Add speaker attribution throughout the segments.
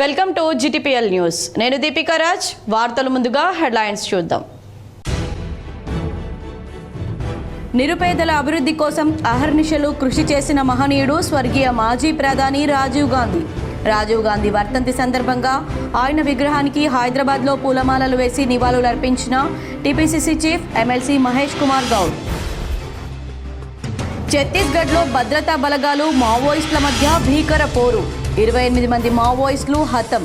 Speaker 1: Welcome to GTPL news. నేను దీపికా రాజ్. వార్తల ముందుగా హెడ్లైన్స్ చూద్దాం. నిరుపేదల అభివృద్ధి కోసం అహర్నిశలు కృషి చేసిన మహనీయుడు స్వర్గీయ మాజీ ప్రధాని రాజీవ్ గాంధీ. రాజీవ్ గాంధీ వర్ధంతి సందర్భంగా ఆయన విగ్రహానికి హైదరాబాద్లో పూలమాలలు వేసి నివాళులర్పించిన TPCC chief MLC Mahesh Kumar Goud. ఛత్తీస్గఢ్లో భద్రతా బలగాలు మావోయిస్టుల మధ్య భీకర పోరు. 28 మంది మావోయిస్టులు హతం.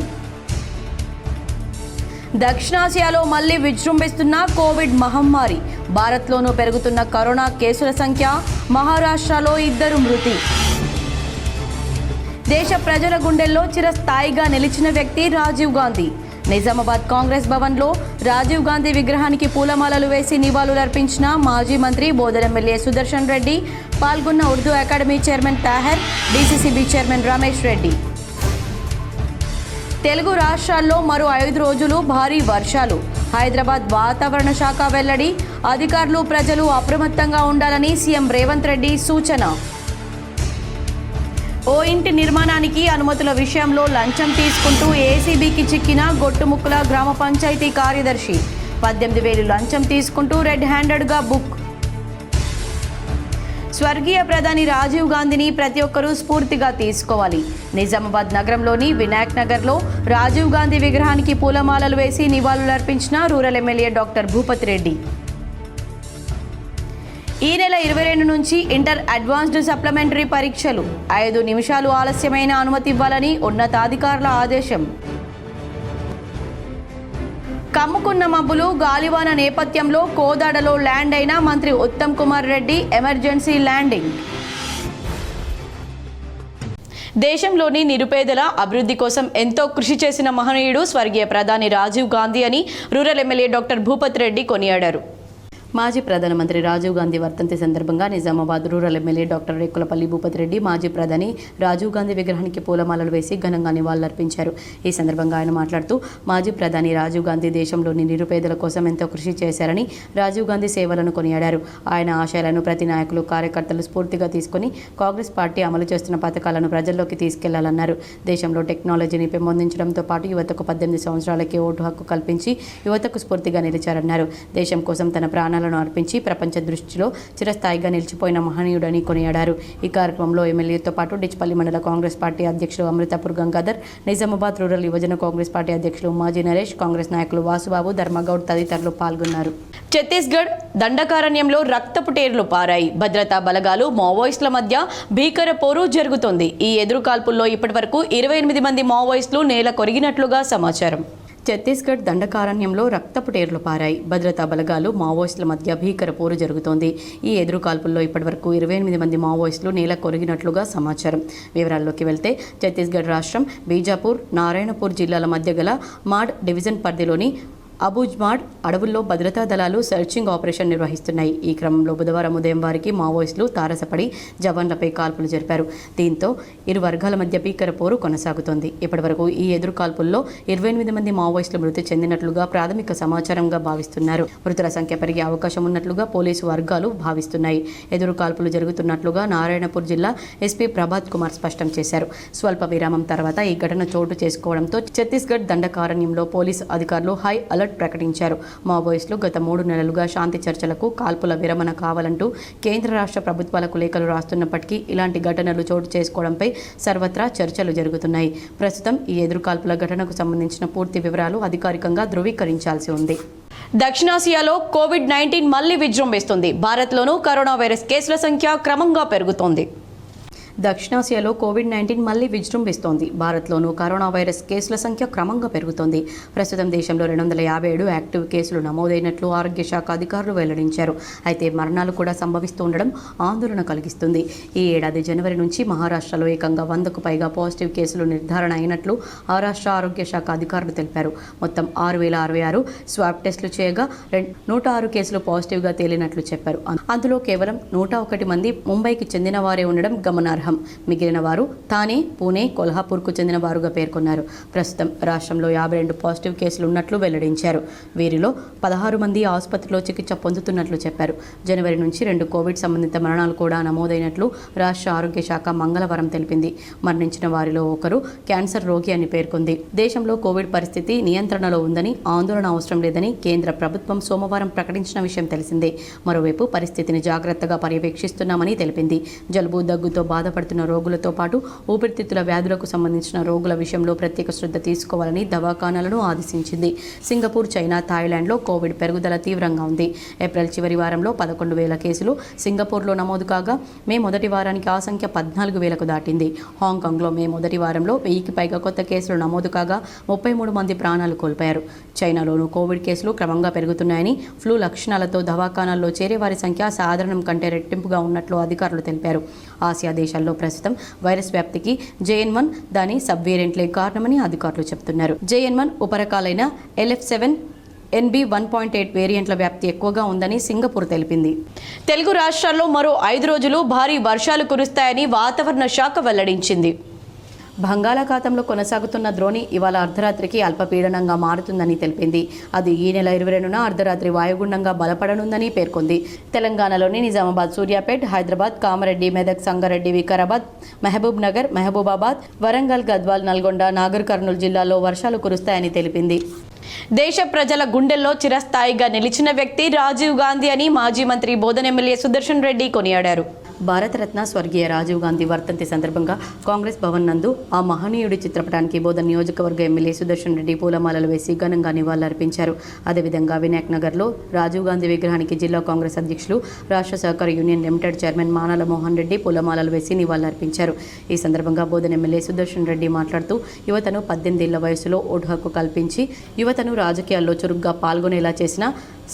Speaker 1: దక్షిణాసియాలో మళ్లీ విజృంభిస్తున్న కోవిడ్ మహమ్మారి. భారత్లోనూ పెరుగుతున్న కరోనా కేసుల సంఖ్య. మహారాష్ట్రలో 2 మృతి. దేశ ప్రజల గుండెల్లో చిరస్థాయిగా నిలిచిన వ్యక్తి రాజీవ్ గాంధీ. నిజామాబాద్ కాంగ్రెస్ భవన్లో రాజీవ్ గాంధీ విగ్రహానికి పూలమాలలు వేసి నివాళులర్పించిన మాజీ మంత్రి బోధన ఎమ్మెల్యే సుదర్శన్ రెడ్డి. పాల్గొన్న Urdu academy chairman Tahir, DCCB chairman Ramesh Reddy. Telugu రాష్ట్రాల్లో మరో 5 రోజులు భారీ వర్షాలు. హైదరాబాద్ వాతావరణ శాఖ వెల్లడి. అధికారులు, ప్రజలు అప్రమత్తంగా ఉండాలని సీఎం రేవంత్ రెడ్డి సూచన. ఓ ఇంటి నిర్మాణానికి అనుమతుల విషయంలో లంచం తీసుకుంటూ ఏసీబీకి చిక్కిన గొట్టుముక్కల గ్రామ పంచాయతీ కార్యదర్శి. 18,000 లంచం తీసుకుంటూ రెడ్ హ్యాండెడ్గా బుక్. స్వర్గీయ ప్రధాని రాజీవ్ గాంధీని ప్రతి ఒక్కరూ స్ఫూర్తిగా తీసుకోవాలి. నిజామాబాద్ నగరంలోని వినాయక్ నగర్లో రాజీవ్ గాంధీ విగ్రహానికి పూలమాలలు వేసి నివాళులర్పించిన rural MLA doctor Bhupathi Reddy. ఈ నెల 22 నుంచి ఇంటర్ అడ్వాన్స్డ్ సప్లిమెంటరీ పరీక్షలు. 5 నిమిషాలు ఆలస్యమైన అనుమతి ఇవ్వాలని ఉన్నతాధికారుల ఆదేశం. కమ్ముకున్న మబ్బులు, గాలివాన నేపథ్యంలో కోదాడలో ల్యాండ్ అయిన మంత్రి ఉత్తమ్ కుమార్ రెడ్డి ఎమర్జెన్సీ ల్యాండింగ్. దేశంలోని నిరుపేదల అభివృద్ధి కోసం ఎంతో కృషి చేసిన మహనీయుడు స్వర్గీయ ప్రధాని రాజీవ్ గాంధీ అని rural MLA doctor Bhupathi Reddy కొనియాడారు. మాజీ ప్రధానమంత్రి రాజీవ్ గాంధీ వర్ధంతి సందర్భంగా Nizamabad rural MLA doctor Rekulapalli Bhupathi Reddy మాజీ ప్రధాని రాజీవ్ గాంధీ విగ్రహానికి పూలమాలలు వేసి ఘనంగా నివాళులర్పించారు. ఈ సందర్భంగా ఆయన మాట్లాడుతూ మాజీ ప్రధాని రాజీవ్ గాంధీ దేశంలోని నిరుపేదల కోసం ఎంతో కృషి చేశారని, రాజీవ్ గాంధీ సేవలను కొనియాడారు. ఆయన ఆశయాలను ప్రతి నాయకులు, కార్యకర్తలు స్ఫూర్తిగా తీసుకుని కాంగ్రెస్ పార్టీ అమలు చేస్తున్న పథకాలను ప్రజల్లోకి తీసుకెళ్లాలన్నారు. దేశంలో టెక్నాలజీని పెంపొందించడంతో పాటు యువతకు 18 సంవత్సరాలకే ఓటు హక్కు కల్పించి యువతకు స్ఫూర్తిగా నిలిచారన్నారు. దేశం కోసం తన ప్రాణాలను అర్పించి ప్రపంచ దృష్టిలో చిరస్థాయిగా నిలిచిపోయిన మహనీయుడని కొనియాడారు. ఈ కార్యక్రమంలో ఎమ్మెల్యేతో పాటు డిచ్పల్లి మండల కాంగ్రెస్ పార్టీ అధ్యక్షులు అమృతపూర్ గంగాధర్, నిజామాబాద్ రూరల్ యువజన కాంగ్రెస్ పార్టీ అధ్యక్షులు మాజీ నరేష్, కాంగ్రెస్ నాయకులు వాసుబాబు, ధర్మగౌడ్ తదితరులు పాల్గొన్నారు. ఛత్తీస్గఢ్ దండకారణ్యంలో రక్తపు టేర్లు పారాయి. భద్రతా బలగాలు, మావోయిస్టుల మధ్య భీకర పోరు జరుగుతోంది. ఈ ఎదురుకాల్పుల్లో ఇప్పటివరకు 28 మంది మావోయిస్టులు నేల కొరిగినట్లుగా సమాచారం. ఛత్తీస్గఢ్ దండకారణ్యంలో రక్తపు టేర్లు పారాయి. భద్రతా బలగాలు, మావోయిస్టుల మధ్య భీకర పోరు జరుగుతోంది. ఈ ఎదురుకాల్పుల్లో ఇప్పటివరకు 28 మంది మావోయిస్టులు నేల కొరిగినట్లుగా సమాచారం. వివరాల్లోకి వెళ్తే ఛత్తీస్గఢ్ రాష్ట్రం బీజాపూర్, నారాయణపూర్ జిల్లాల మధ్య గల మాడ్ డివిజన్ పరిధిలోని అబుజ్మాడ్ అడవుల్లో భద్రతా దళాలు సెర్చింగ్ ఆపరేషన్ నిర్వహిస్తున్నాయి. ఈ క్రమంలో బుధవారం ఉదయం వారికి మావోయిస్టులు తారసపడి జవాన్లపై కాల్పులు జరిపారు. దీంతో ఇరు వర్గాల మధ్య భీకర పోరు కొనసాగుతోంది. ఇప్పటివరకు ఈ ఎదురు కాల్పుల్లో 28 మంది మావోయిస్టులు మృతి చెందినట్లుగా ప్రాథమిక సమాచారంగా భావిస్తున్నారు. మృతుల సంఖ్య పెరిగే అవకాశం ఉన్నట్లుగా పోలీసు వర్గాలు భావిస్తున్నాయి. ఎదురు కాల్పులు జరుగుతున్నట్లుగా నారాయణపూర్ జిల్లా ఎస్పీ ప్రభాత్ కుమార్ స్పష్టం చేశారు. స్వల్ప విరామం తర్వాత ఈ ఘటన చోటు చేసుకోవడంతో ఛత్తీస్గఢ్ దండకారణ్యంలో పోలీసు అధికారులు హై అలర్ట్ ప్రకటించారు. మావోయిస్టులు గత 3 నెలలుగా శాంతి చర్చలకు, కాల్పుల విరమణ కావాలంటూ కేంద్ర రాష్ట్ర ప్రభుత్వాలకు లేఖలు రాస్తున్నప్పటికీ ఇలాంటి ఘటనలు చోటు చేసుకోవడంపై సర్వత్రా చర్చలు జరుగుతున్నాయి. ప్రస్తుతం ఈ ఎదురుకాల్పుల ఘటనకు సంబంధించిన పూర్తి వివరాలు అధికారికంగా ధృవీకరించాల్సి ఉంది. దక్షిణాసియాలో కోవిడ్-19 మళ్లీ విజృంభిస్తుంది. భారత్లోనూ కరోనా వైరస్ కేసుల సంఖ్య క్రమంగా పెరుగుతోంది. దక్షిణాసియాలో కోవిడ్-19 మళ్లీ విజృంభిస్తోంది. భారత్లోనూ కరోనా వైరస్ కేసుల సంఖ్య క్రమంగా పెరుగుతోంది. ప్రస్తుతం దేశంలో 257 యాక్టివ్ కేసులు నమోదైనట్లు ఆరోగ్య శాఖ అధికారులు వెల్లడించారు. అయితే మరణాలు కూడా సంభవిస్తూ ఉండడం ఆందోళన కలిగిస్తుంది. ఈ ఏడాది జనవరి నుంచి మహారాష్ట్రలో ఏకంగా 100కు పైగా పాజిటివ్ కేసులు నిర్ధారణ అయినట్లు ఆ రాష్ట్ర ఆరోగ్య శాఖ అధికారులు తెలిపారు. మొత్తం 6,066 స్వాబ్ టెస్టులు చేయగా 106 కేసులు పాజిటివ్గా తేలినట్లు చెప్పారు. అందులో కేవలం 101 మంది ముంబైకి చెందిన వారే ఉండడం గమనార్హం. అర్హం. మిగిలిన వారు థానే, పూణే, కొల్హాపూర్కు చెందిన వారుగా పేర్కొన్నారు. ప్రస్తుతం రాష్ట్రంలో 52 పాజిటివ్ కేసులు ఉన్నట్లు వెల్లడించారు. వీరిలో 16 మంది ఆసుపత్రిలో చికిత్స పొందుతున్నట్లు చెప్పారు. జనవరి నుంచి 2 కోవిడ్ సంబంధిత మరణాలు కూడా నమోదైనట్లు రాష్ట్ర ఆరోగ్య శాఖ మంగళవారం తెలిపింది. మరణించిన వారిలో ఒకరు క్యాన్సర్ రోగి అని పేర్కొంది. దేశంలో కోవిడ్ పరిస్థితి నియంత్రణలో ఉందని, ఆందోళన అవసరం లేదని కేంద్ర ప్రభుత్వం సోమవారం ప్రకటించిన విషయం తెలిసిందే. మరోవైపు పరిస్థితిని జాగ్రత్తగా పర్యవేక్షిస్తున్నామని తెలిపింది. జలుబు, దగ్గుతో బాధపడుతున్న రోగులతో పాటు ఊపిరితిత్తుల వ్యాధులకు సంబంధించిన రోగుల విషయంలో ప్రత్యేక శ్రద్ధ తీసుకోవాలని దవాఖానాలను ఆదేశించింది. సింగపూర్, చైనా, థాయిలాండ్లో కోవిడ్ పెరుగుదల తీవ్రంగా ఉంది. ఏప్రిల్ చివరి వారంలో 11,000 కేసులు సింగపూర్లో నమోదు కాగా మే మొదటి వారానికి ఆ సంఖ్య 14,000కు దాటింది. హాంకాంగ్లో మే మొదటి వారంలో 1000కి పైగా కొత్త కేసులు నమోదు కాగా 33 మంది ప్రాణాలు కోల్పోయారు. చైనాలోనూ కోవిడ్ కేసులు క్రమంగా పెరుగుతున్నాయని, ఫ్లూ లక్షణాలతో దవాఖానాల్లో చేరే వారి సంఖ్య సాధారణం కంటే రెట్టింపుగా ఉన్నట్లు అధికారులు తెలిపారు. ఆసియా దేశాల్లో ప్రస్తుతం వైరస్ వ్యాప్తికి JN1 దాని సబ్ వేరియంట్లే కారణమని అధికారులు చెబుతున్నారు. JN1 ఉపరకాలైన LF7 NB1.8 వేరియంట్ల వ్యాప్తి ఎక్కువగా ఉందని సింగపూర్ తెలిపింది. తెలుగు రాష్ట్రాల్లో మరో 5 రోజులు భారీ వర్షాలు కురుస్తాయని వాతావరణ శాఖ వెల్లడించింది. బంగాళాఖాతంలో కొనసాగుతున్న ద్రోణి ఇవాళ అర్ధరాత్రికి అల్పపీడనంగా మారుతుందని తెలిపింది. అది ఈ నెల 22న అర్ధరాత్రి వాయుగుండంగా బలపడనుందని పేర్కొంది. తెలంగాణలోని నిజామాబాద్, సూర్యాపేట్, హైదరాబాద్, కామారెడ్డి, మెదక్, సంగారెడ్డి, వికారాబాద్, మహబూబ్ నగర్, మహబూబాబాద్, వరంగల్, గద్వాల్, నల్గొండ, నాగర్ కర్నూలు జిల్లాల్లో వర్షాలు కురుస్తాయని తెలిపింది. దేశ ప్రజల గుండెల్లో చిరస్థాయిగా నిలిచిన వ్యక్తి రాజీవ్ గాంధీ అని మాజీ మంత్రి బోధన్ ఎమ్మెల్యే సుదర్శన్ రెడ్డి కొనియాడారు. భారతరత్న స్వర్గీయ రాజీవ్ గాంధీ వర్ధంతి సందర్భంగా కాంగ్రెస్ భవన్ నందు ఆ మహనీయుడి చిత్రపటానికి బోధన్ నియోజకవర్గ ఎమ్మెల్యే సుదర్శన్ రెడ్డి పూలమాలలు వేసి ఘనంగా నివాళులర్పించారు. అదేవిధంగా వినాయక్ నగర్లో రాజీవ్ గాంధీ విగ్రహానికి జిల్లా కాంగ్రెస్ అధ్యక్షులు, రాష్ట్ర సహకార union limited chairman Manala Mohan Reddy పూలమాలలు వేసి నివాళులర్పించారు. ఈ సందర్భంగా బోధన్ ఎమ్మెల్యే సుదర్శన్ రెడ్డి మాట్లాడుతూ యువతను 18 ఏళ్ల వయసులో ఓటు హక్కు కల్పించి యువతను రాజకీయాల్లో చురుగ్గా పాల్గొనేలా చేసిన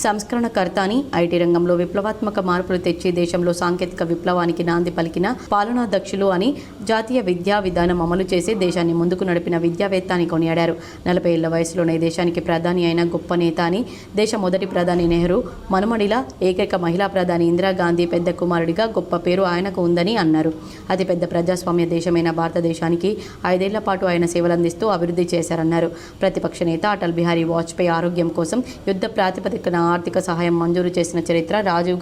Speaker 1: సంస్కరణకర్త అని, ఐటీ రంగంలో విప్లవాత్మక మార్పులు తెచ్చి దేశంలో సాంకేతిక విప్లవానికి నాంది పలికిన పాలనాధ్యక్షులు అని, జాతీయ విద్యా విధానం అమలు చేసి దేశాన్ని ముందుకు నడిపిన విద్యావేత్త అని కొనియాడారు. 40 ఏళ్ల వయసులోనే దేశానికి ప్రధాని అయిన గొప్ప నేత అని, దేశ మొదటి ప్రధాని నెహ్రూ మనుమడిలా ఏకైక మహిళా ప్రధాని ఇందిరాగాంధీ పెద్ద కుమారుడిగా గొప్ప పేరు ఆయనకు ఉందని అన్నారు. అతిపెద్ద ప్రజాస్వామ్య దేశమైన భారతదేశానికి 5 ఏళ్ల పాటు ఆయన సేవలందిస్తూ అభివృద్ధి చేశారన్నారు. ప్రతిపక్ష నేత అటల్ బిహారీ వాజ్పేయి ఆరోగ్యం కోసం యుద్ధ ప్రాతిపదికన ఆర్థిక సహాయం మంజూరు చేసిన చరిత్ర రాజీవ్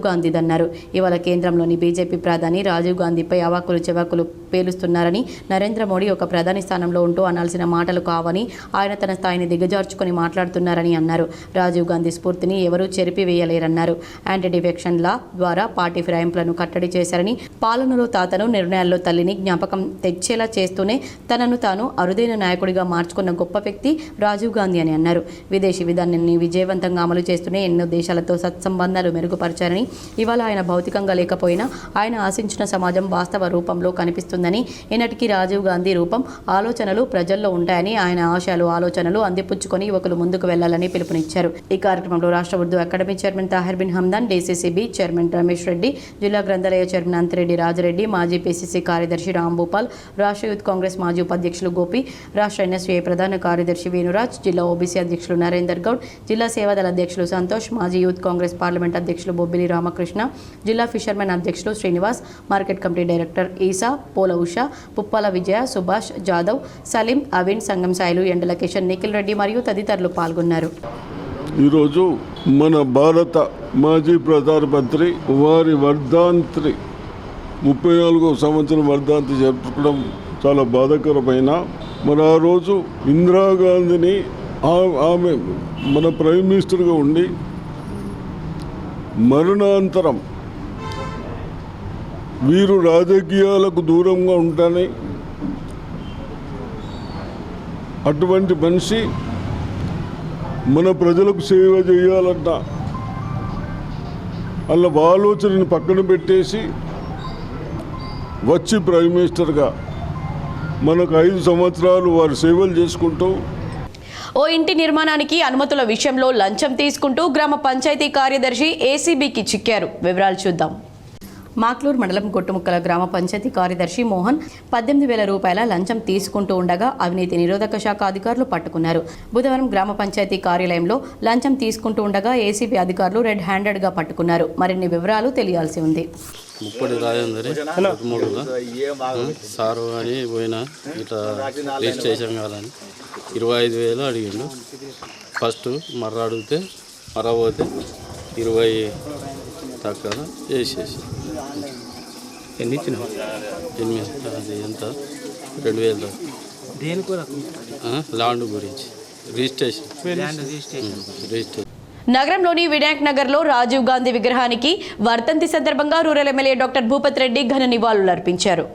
Speaker 1: గాంధీదన్నారు. ఇవాళ కేంద్రంలోని బీజేపీ ప్రధాని రాజీవ్ గాంధీపై అవాకులు చెవాకులు పేలుస్తున్నారని, నరేంద్ర మోడీ ఒక ప్రధాని స్థానంలో ఉంటూ అనాల్సిన మాటలు కావని, ఆయన తన స్థాయిని దిగజార్చుకొని మాట్లాడుతున్నారని అన్నారు. రాజీవ్ గాంధీ స్ఫూర్తిని ఎవరూ చెరిపివేయలేరన్నారు. యాంటీ డిఫెక్షన్ లా ద్వారా పార్టీ ఫిరాయింపులను కట్టడి చేశారని, పాలనలో తాతను, నిర్ణయాల్లో తల్లిని జ్ఞాపకం తెచ్చేలా చేస్తూనే తనను తాను అరుదైన నాయకుడిగా మార్చుకున్న గొప్ప వ్యక్తి రాజీవ్ గాంధీ అని అన్నారు. విదేశీ విధానాన్ని విజయవంతంగా అమలు చేస్తూనే ఎన్నో దేశాలతో సత్సంబంధాలు మెరుగుపరిచారని, ఇవాళ ఆయన భౌతికంగా లేకపోయినా ఆయన ఆశించిన సమాజం వాస్తవ రూపంలో కనిపిస్తుందని, ఈనాటికి రాజీవ్ గాంధీ రూపం, ఆలోచనలు ప్రజల్లో ఉంటాయని, ఆయన ఆశయాలు, ఆలోచనలు అందిపుచ్చుకొని యువకులు ముందుకు వెళ్లాలని పిలుపునిచ్చారు. ఈ కార్యక్రమంలో రాష్ట్ర Urdu academy chairman Tahir Bin Hamdan, DCCB chairman Ramesh Reddy, జిల్లా గ్రంథాలయ చైర్మన్ అంతిరెడ్డి రాజరెడ్డి, మాజీ పీసీసీ కార్యదర్శి రాంభూపాల్, రాష్ట్ర యూత్ కాంగ్రెస్ మాజీ ఉపాధ్యక్షులు గోపి, రాష్ట్ర ఎన్ఎస్వీఐ ప్రధాన కార్యదర్శి వేణురాజ్, జిల్లా ఓబీసీ అధ్యక్షులు నరేందర్ గౌడ్, జిల్లా సేవాదళ అధ్యక్షులు సంతోష్, మాజీ యూత్ కాంగ్రెస్ పార్లమెంట్ అధ్యక్షులు బొబ్బిలి రామకృష్ణ, జిల్లా ఫిషర్మెన్ అధ్యక్షులు శ్రీనివాస్, మార్కెట్ కమిటీ డైరెక్టర్ ఈసా, పోల ఉషా, పుప్పాల విజయ, సుభాష్ జాదవ్, సలీం, అవిన్, సంగం సాయిలు, ఎండల కిషన్, నిఖిల్ రెడ్డి మరియు తదితరులు పాల్గొన్నారు.
Speaker 2: ఈరోజు మన భారత మాజీ ప్రధానమంత్రి వారి వర్ధంతి 34వ సంవత్సరం వర్ధంతి జరుపుకోవడం చాలా బాధాకరమైన. మరి ఆ రోజు ఇందిరాగాంధీని ఆమె మన ప్రైమ్ మినిస్టర్గా ఉండి మరణాంతరం వీరు రాజకీయాలకు దూరంగా ఉంటానని, అటువంటి మనిషి మన ప్రజలకు సేవ చేయాలన్న అలా ఆలోచనని పక్కన పెట్టేసి వచ్చి ప్రైమ్ మినిస్టర్గా మనకు 5 సంవత్సరాలు వారు సేవలు చేసుకుంటూ
Speaker 1: ఓ ఇంటి నిర్మాణానికి అనుమతుల విషయంలో లంచం తీసుకుంటూ గ్రామ పంచాయతీ కార్యదర్శి ఏసీబీకి చిక్కారు. వివరాలు చూద్దాం. మాక్లూర్ మండలం గొట్టుముక్కల గ్రామ పంచాయతీ కార్యదర్శి మోహన్ 18,000 రూపాయల లంచం తీసుకుంటూ ఉండగా అవినీతి నిరోధక శాఖ అధికారులు పట్టుకున్నారు. బుధవారం గ్రామ పంచాయతీ కార్యాలయంలో లంచం తీసుకుంటూ ఉండగా ఏసీబీ అధికారులు రెడ్ హ్యాండెడ్గా పట్టుకున్నారు. మరిన్ని వివరాలు తెలియాల్సి ఉంది.
Speaker 3: ముప్పటి రాజేందరి 13లో సారు అని పోయినా ఇట్లా రిజిస్ట్రేషన్ కాదని 25,000 అడిగిండు. ఫస్ట్ మర్ర అడిగితే మర్ర పోతే 20 తక్కువ వేసేసి
Speaker 4: ఎన్ని ఇచ్చిన
Speaker 3: 8 అది ఎంత 2,000
Speaker 4: దేనికి
Speaker 3: ల్యాండ్ గురించి రిజిస్ట్రేషన్.
Speaker 1: నగరంలోని వినాయక్ నగర్లో రాజీవ్ గాంధీ విగ్రహానికి వర్ధంతి సందర్భంగా rural MLA doctor Bhupat Reddy ఘన నివాళులర్పించారు.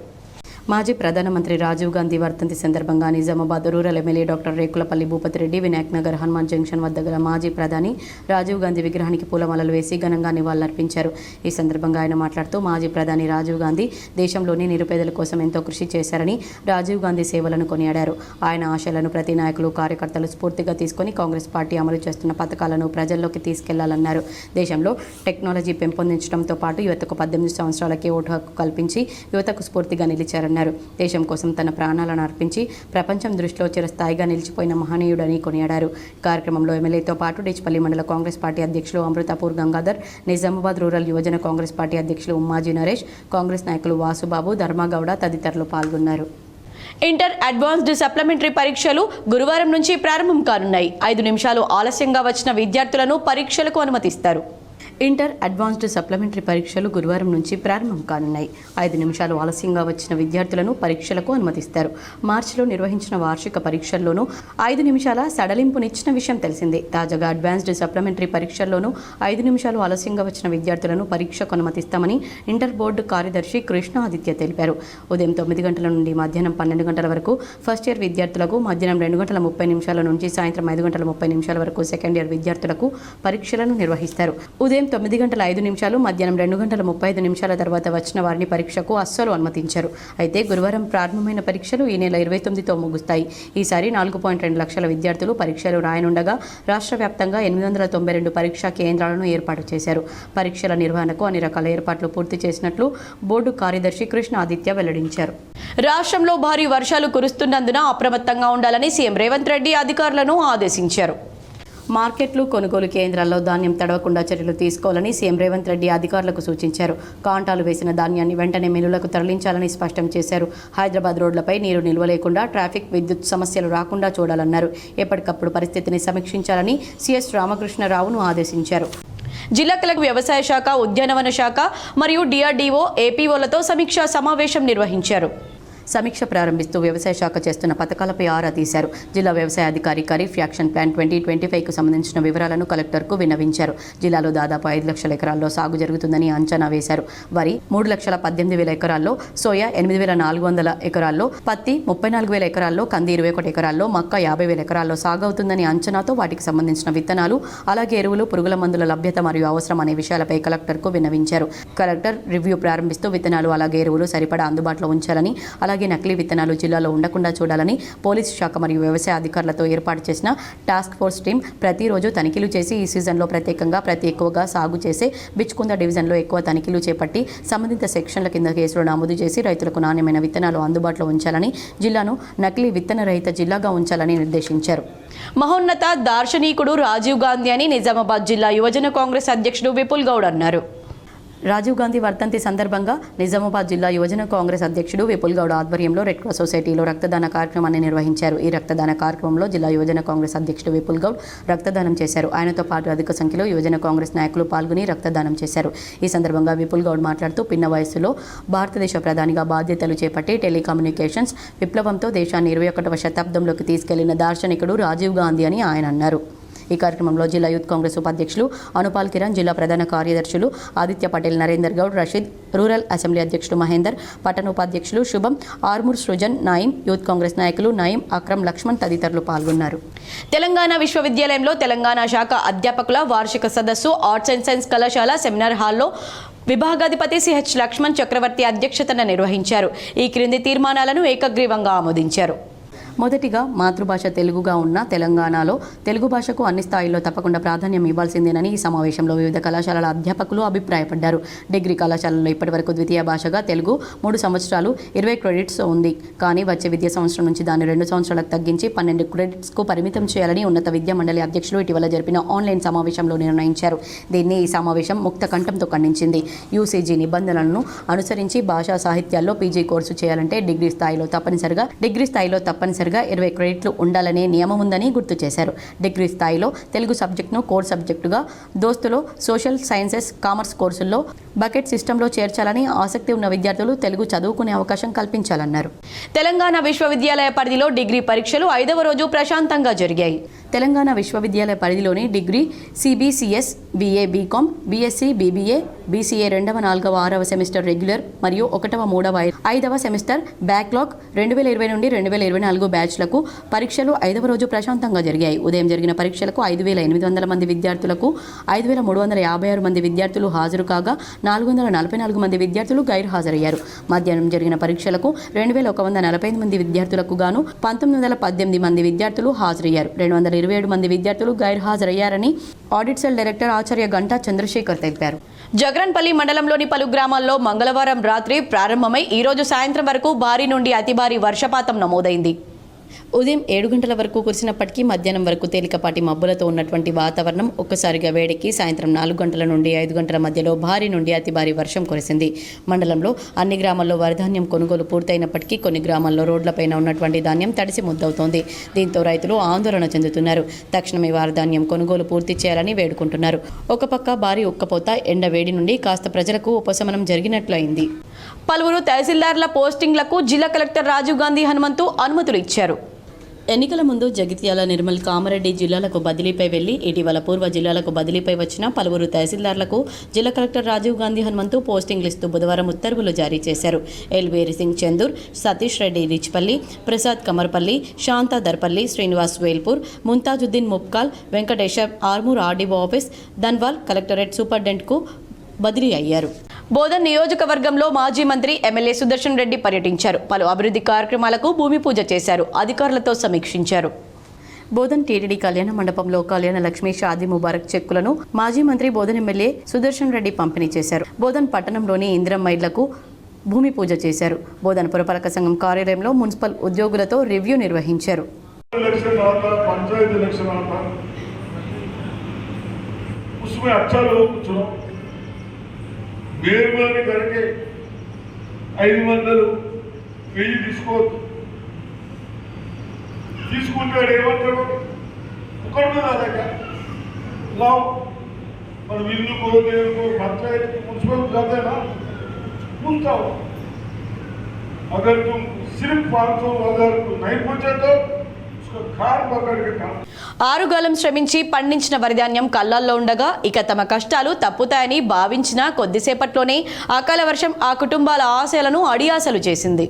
Speaker 1: మాజీ ప్రధానమంత్రి రాజీవ్ గాంధీ వర్ధంతి సందర్భంగా Nizamabad rural MLA doctor Rekulapalli Bhupat Reddy Vinayak Nagar Hanuman junction వద్ద గల మాజీ ప్రధాని రాజీవ్ గాంధీ విగ్రహానికి పూలమాలలు వేసి ఘనంగా నివాళులర్పించారు. ఈ సందర్భంగా ఆయన మాట్లాడుతూ మాజీ ప్రధాని రాజీవ్ గాంధీ దేశంలోని నిరుపేదల కోసం ఎంతో కృషి చేశారని, రాజీవ్ గాంధీ సేవలను కొనియాడారు. ఆయన ఆశయాలను ప్రతి నాయకులు కార్యకర్తలు స్ఫూర్తిగా తీసుకుని కాంగ్రెస్ పార్టీ అమలు చేస్తున్న పథకాలను ప్రజల్లోకి తీసుకెళ్లాలన్నారు. దేశంలో టెక్నాలజీ పెంపొందించడంతో పాటు యువతకు 18 సంవత్సరాలకే ఓటు హక్కు కల్పించి యువతకు స్ఫూర్తిగా నిలిచారన్నారు. దేశం కోసం తన ప్రాణాలను అర్పించి ప్రపంచం దృష్టిలో చిరస్థాయిగా నిలిచిపోయిన మహనీయుడని కొనియాడారు. కార్యక్రమంలో ఎమ్మెల్యేతో పాటు డిచ్పల్లి మండల కాంగ్రెస్ పార్టీ అధ్యక్షులు అమృతాపూర్ గంగాధర్, నిజామాబాద్ రూరల్ యువజన కాంగ్రెస్ పార్టీ అధ్యక్షులు ఉమ్మాజీ నరేష్, కాంగ్రెస్ నాయకులు వాసుబాబు, ధర్మాగౌడ తదితరులు పాల్గొన్నారు. ఇంటర్ అడ్వాన్స్డ్ సప్లిమెంటరీ పరీక్షలు గురువారం నుంచి ప్రారంభం కానున్నాయి. 5 నిమిషాలు ఆలస్యంగా వచ్చిన విద్యార్థులను పరీక్షలకు అనుమతిస్తారు. ఇంటర్ అడ్వాన్స్డ్ సప్లిమెంటరీ పరీక్షలు గురువారం నుంచి ప్రారంభం కానున్నాయి. 5 నిమిషాలు ఆలస్యంగా వచ్చిన విద్యార్థులను పరీక్షలకు అనుమతిస్తారు. మార్చిలో నిర్వహించిన వార్షిక పరీక్షల్లోనూ 5 నిమిషాల సడలింపునిచ్చిన విషయం తెలిసిందే. తాజాగా అడ్వాన్స్డ్ సప్లిమెంటరీ పరీక్షల్లోనూ 5 నిమిషాలు ఆలస్యంగా వచ్చిన విద్యార్థులను పరీక్షకు అనుమతిస్తామని ఇంటర్ బోర్డు కార్యదర్శి కృష్ణ ఆదిత్య తెలిపారు. ఉదయం 9 గంటల నుండి మధ్యాహ్నం 12 గంటల వరకు ఫస్ట్ ఇయర్ విద్యార్థులకు, మధ్యాహ్నం 2 గంటల 30 నిమిషాల నుంచి సాయంత్రం 5 గంటల 30 నిమిషాల వరకు సెకండ్ ఇయర్ విద్యార్థులకు పరీక్షలను నిర్వహిస్తారు. ఉదయం 9 గంటల 5 నిమిషాలు, మధ్యాహ్నం 2 గంటల 35 నిమిషాల తర్వాత వచ్చిన వారిని పరీక్షకు అస్సలు అనుమతించారు. అయితే గురువారం ప్రారంభమైన పరీక్షలు ఈ నెల 29తో ముగుస్తాయి. ఈసారి 4.2 లక్షల విద్యార్థులు పరీక్షలు రాయనుండగా రాష్ట్ర వ్యాప్తంగా 892 పరీక్షా కేంద్రాలను ఏర్పాటు చేశారు. పరీక్షల నిర్వహణకు అన్ని రకాల ఏర్పాట్లు పూర్తి చేసినట్లు బోర్డు కార్యదర్శి కృష్ణ ఆదిత్య వెల్లడించారు. రాష్ట్రంలో భారీ వర్షాలు కురుస్తున్నందున అప్రమత్తంగా ఉండాలని సీఎం రేవంత్ రెడ్డి అధికారులను ఆదేశించారు. మార్కెట్లు, కొనుగోలు కేంద్రాల్లో ధాన్యం తడవకుండా చర్యలు తీసుకోవాలని సీఎం రేవంత్ రెడ్డి అధికారులకు సూచించారు. కాంటాలు వేసిన ధాన్యాన్ని వెంటనే మిల్లులకు తరలించాలని స్పష్టం చేశారు. హైదరాబాద్ రోడ్లపై నీరు నిల్వ లేకుండా, ట్రాఫిక్, విద్యుత్ సమస్యలు రాకుండా చూడాలన్నారు. ఎప్పటికప్పుడు పరిస్థితిని సమీక్షించాలని సిఎస్ రామకృష్ణరావును ఆదేశించారు. జిల్లా కలెక్టర్ వ్యవసాయ శాఖ, ఉద్యానవన శాఖ మరియు డిఆర్డీఓ, ఏపీఓలతో సమీక్షా సమావేశం నిర్వహించారు. సమీక్ష ప్రారంభిస్తూ వ్యవసాయ శాఖ చేస్తున్న పథకాలపై ఆరా తీశారు. జిల్లా వ్యవసాయ అధికారి ఖరీఫ్ యాక్షన్ ప్లాన్ 2025కు సంబంధించిన వివరాలను కలెక్టర్కు విన్నవించారు. జిల్లాలో దాదాపు 5 లక్షల ఎకరాల్లో సాగు జరుగుతుందని అంచనా వేశారు. వరి 3,18,000 ఎకరాల్లో, సోయా 8,400 ఎకరాల్లో, పత్తి 34,000 ఎకరాల్లో, కంది 21 ఎకరాల్లో, మక్క 50,000 ఎకరాల్లో సాగవుతుందని అంచనాతో వాటికి సంబంధించిన విత్తనాలు, అలాగే ఎరువులు, పురుగుల మందుల లభ్యత మరియు అవసరం అనే విషయాలపై కలెక్టర్కు విన్నవించారు. కలెక్టర్ రివ్యూ ప్రారంభిస్తూ విత్తనాలు, అలాగే ఎరువులు సరిపడా అందుబాటులో ఉంచాలని, అలాగే నకిలీ విత్తనాలు జిల్లాలో ఉండకుండా చూడాలని పోలీసు శాఖ మరియు వ్యవసాయ అధికారులతో ఏర్పాటు చేసిన టాస్క్ ఫోర్స్ టీం ప్రతిరోజు తనిఖీలు చేసి ఈ సీజన్లో ప్రత్యేకంగా ఎక్కువగా సాగు చేసే బిచ్కుంద డివిజన్లో ఎక్కువ తనిఖీలు చేపట్టి సంబంధిత సెక్షన్ల కింద కేసులు నమోదు చేసి రైతులకు నాణ్యమైన విత్తనాలు అందుబాటులో ఉంచాలని, జిల్లాను నకిలీ విత్తన రహిత జిల్లాగా ఉంచాలని నిర్దేశించారు. మహోన్నత దార్శనికుడు రాజీవ్ గాంధీ అని నిజామాబాద్ జిల్లా యువజన కాంగ్రెస్ అధ్యక్షుడు విపుల్ గౌడ్ అన్నారు. రాజీవ్ గాంధీ వర్ధంతి సందర్భంగా నిజామాబాద్ జిల్లా యువజన కాంగ్రెస్ అధ్యక్షుడు విపుల్ గౌడ్ ఆధ్వర్యంలో రెడ్ క్రాస్ సొసైటీలో రక్తదాన కార్యక్రమాన్ని నిర్వహించారు. ఈ రక్తదాన కార్యక్రమంలో జిల్లా యువజన కాంగ్రెస్ అధ్యక్షుడు విపుల్ గౌడ్ రక్తదానం చేశారు. ఆయనతో పాటు అధిక సంఖ్యలో యువజన కాంగ్రెస్ నాయకులు పాల్గొని రక్తదానం చేశారు. ఈ సందర్భంగా విపుల్ గౌడ్ మాట్లాడుతూ పిన్న వయస్సులో భారతదేశ ప్రధానిగా బాధ్యతలు చేపట్టి టెలికమ్యూనికేషన్స్ విప్లవంతో దేశాన్ని 21వ శతాబ్దంలోకి తీసుకెళ్లిన దార్శనికుడు రాజీవ్ గాంధీ అని ఆయన అన్నారు. ఈ కార్యక్రమంలో జిల్లా యూత్ కాంగ్రెస్ ఉపాధ్యక్షులు అనుపాల్ కిరణ్, జిల్లా ప్రధాన కార్యదర్శులు ఆదిత్య పటేల్, నరేందర్ గౌడ్, రషీద్, రూరల్ అసెంబ్లీ అధ్యక్షుడు మహేందర్, పట్టణ ఉపాధ్యక్షులు శుభం, ఆర్మూర్ సృజన్, నాయిం, యూత్ కాంగ్రెస్ నాయకులు నాయిం, అక్రమ్, లక్ష్మణ్ తదితరులు పాల్గొన్నారు. తెలంగాణ విశ్వవిద్యాలయంలో తెలంగాణ శాఖ అధ్యాపకుల వార్షిక సదస్సు ఆర్ట్స్ అండ్ సైన్స్ కళాశాల సెమినార్ హాల్లో విభాగాధిపతి సిహెచ్ లక్ష్మణ్ చక్రవర్తి అధ్యక్షతన నిర్వహించారు. ఈ క్రింది తీర్మానాలను ఏకగ్రీవంగా ఆమోదించారు. మొదటిగా మాతృభాష తెలుగుగా ఉన్న తెలంగాణలో తెలుగు భాషకు అన్ని స్థాయిల్లో తప్పకుండా ప్రాధాన్యం ఇవ్వాల్సిందేనని ఈ సమావేశంలో వివిధ కళాశాలల అధ్యాపకులు అభిప్రాయపడ్డారు. డిగ్రీ కళాశాలలో ఇప్పటివరకు ద్వితీయ భాషగా తెలుగు 3 సంవత్సరాలు 20 క్రెడిట్స్ ఉంది. కానీ వచ్చే విద్యా సంవత్సరం నుంచి దాన్ని 2 సంవత్సరాలకు తగ్గించి 12 క్రెడిట్స్కు పరిమితం చేయాలని ఉన్నత విద్యా మండలి అధ్యక్షులు ఇటీవల జరిపిన ఆన్లైన్ సమావేశంలో నిర్ణయించారు. దీన్ని ఈ సమావేశం ముక్త కంఠంతో ఖండించింది. యూసీజీ నిబంధనలను అనుసరించి భాషా సాహిత్యాల్లో పీజీ కోర్సు చేయాలంటే డిగ్రీ స్థాయిలో తప్పనిసరిగా 20 క్రెడిట్లు ఉండాలనే నియమం ఉందని గుర్తు చేశారు. డిగ్రీ స్థాయిలో తెలుగు సబ్జెక్టును కోర్ సబ్జెక్టుగా, దోస్తులో సోషల్ సైన్సెస్, కామర్స్ కోర్సుల్లో బకెట్ సిస్టంలో చేర్చాలని, ఆసక్తి ఉన్న విద్యార్థులు తెలుగు చదువుకునే అవకాశం కల్పించాలన్నారు. తెలంగాణ విశ్వవిద్యాలయ పరిధిలో డిగ్రీ పరీక్షలు 5వ రోజు ప్రశాంతంగా జరిగాయి. తెలంగాణ విశ్వవిద్యాలయ పరిధిలోని degree CBCS, BA, BCom, BSc, BBA, BCA 2వ, 4వ, 6వ సెమిస్టర్ రెగ్యులర్ మరియు 1వ, 3వ, 5వ సెమిస్టర్ బ్యాక్లాగ్ 2020 నుండి 2024 బ్యాచ్లకు పరీక్షలు 5వ రోజు ప్రశాంతంగా జరిగాయి. ఉదయం జరిగిన పరీక్షలకు 5,800 మంది విద్యార్థులకు 5,356 మంది విద్యార్థులు హాజరు కాగా 444 మంది విద్యార్థులు గైర్హాజరయ్యారు. మధ్యాహ్నం జరిగిన పరీక్షలకు 2,145 మంది విద్యార్థులకు గాను 1918 మంది విద్యార్థులు హాజరయ్యారు. 227 మంది విద్యార్థులు గైర్హాజరయ్యారని ఆడిట్ సెల్ డైరెక్టర్ ఆచార్య గంటా చంద్రశేఖర్ తెలిపారు. జగరన్పల్లి మండలంలోని పలు గ్రామాల్లో మంగళవారం రాత్రి ప్రారంభమై ఈ రోజు సాయంత్రం వరకు భారీ నుండి అతి భారీ వర్షపాతం నమోదైంది. ఉదయం 7 గంటల వరకు కురిసినప్పటికీ మధ్యాహ్నం వరకు తేలికపాటి మబ్బులతో ఉన్నటువంటి వాతావరణం ఒక్కసారిగా వేడెక్కి సాయంత్రం 4 గంటల నుండి 5 గంటల మధ్యలో భారీ నుండి అతి భారీ వర్షం కురిసింది. మండలంలో అన్ని గ్రామాల్లో వరిధాన్యం కొనుగోలు పూర్తయినప్పటికీ కొన్ని గ్రామాల్లో రోడ్లపైన ఉన్నటువంటి ధాన్యం తడిసి ముద్దవుతోంది. దీంతో రైతులు ఆందోళన చెందుతున్నారు. తక్షణమే వరిధాన్యం కొనుగోలు పూర్తి చేయాలని వేడుకుంటున్నారు. ఒక పక్క భారీ ఉక్కపోత, ఎండ వేడి నుండి కాస్త ప్రజలకు ఉపశమనం జరిగినట్లయింది. పలువురు తహసీల్దార్ల పోస్టింగ్లకు జిల్లా కలెక్టర్ రాజీవ్ గాంధీ హనుమంతు అనుమతులు ఇచ్చారు. ఎన్నికల ముందు జగిత్యాల, నిర్మల్, కామారెడ్డి జిల్లాలకు బదిలీపై వెళ్లి ఇటీవల పూర్వ జిల్లాలకు బదిలీపై వచ్చిన పలువురు తహసీల్దార్లకు జిల్లా కలెక్టర్ రాజీవ్ గాంధీ హనుమంతు పోస్టింగ్లు ఇస్తూ బుధవారం ఉత్తర్వులు జారీ చేశారు. ఎల్వేరి Singh Chandur, Satish Reddy Richpalli, Prasad Kamarpalli, Shanta Darpalli, Srinivas Velpur, Mumtazuddin Mupkal, Venkateshwar Armoor RDO office, Dhanwal collectorate సూపరింటెండెంట్కు బదిలీ అయ్యారు. బోధన్ నియోజకవర్గంలో మాజీ మంత్రి ఎమ్మెల్యే సుదర్శన్ రెడ్డి పర్యటించారు. పలు అభివృద్ధి కార్యక్రమాలకు భూమి పూజ చేశారు. అధికారులతో సమీక్షించారు. బోధన్ టీటీడీ కళ్యాణ మండపంలో కళ్యాణ లక్ష్మి, షాదీ ముబారక్ చెక్కులను మాజీ మంత్రి బోధన్ ఎమ్మెల్యే సుదర్శన్ రెడ్డి పంపిణీ చేశారు. బోధన్ పట్టణంలోని ఇందిరమ్మ ఇళ్లకు భూమి పూజ చేశారు. బోధన్ పురపాలక సంఘం కార్యాలయంలో మున్సిపల్ ఉద్యోగులతో రివ్యూ నిర్వహించారు.
Speaker 2: मेहरबानी करके 500 1000 తీసుకోవద్దు. తీసుకుంటాడు ఏమంటాడు ఒకటి మీద అలాగా లావు మన ఇల్లుకో దేవుకో పంచాయతీ మున్సిపల్ जाते ना पूछता हो अगर तुम सिर्फ 500 अगर नहीं पहुंचे तो उसका खान पकड़ के काम.
Speaker 1: ఆరుగాలం శ్రమించి పండించిన వరిధాన్యం కళ్ళల్లో ఉండగా ఇక తమ కష్టాలు తప్పుతాయని భావించిన కొద్దిసేపట్లోనే అకాల వర్షం ఆ కుటుంబాల ఆశయాలను అడియాసలు చేసింది.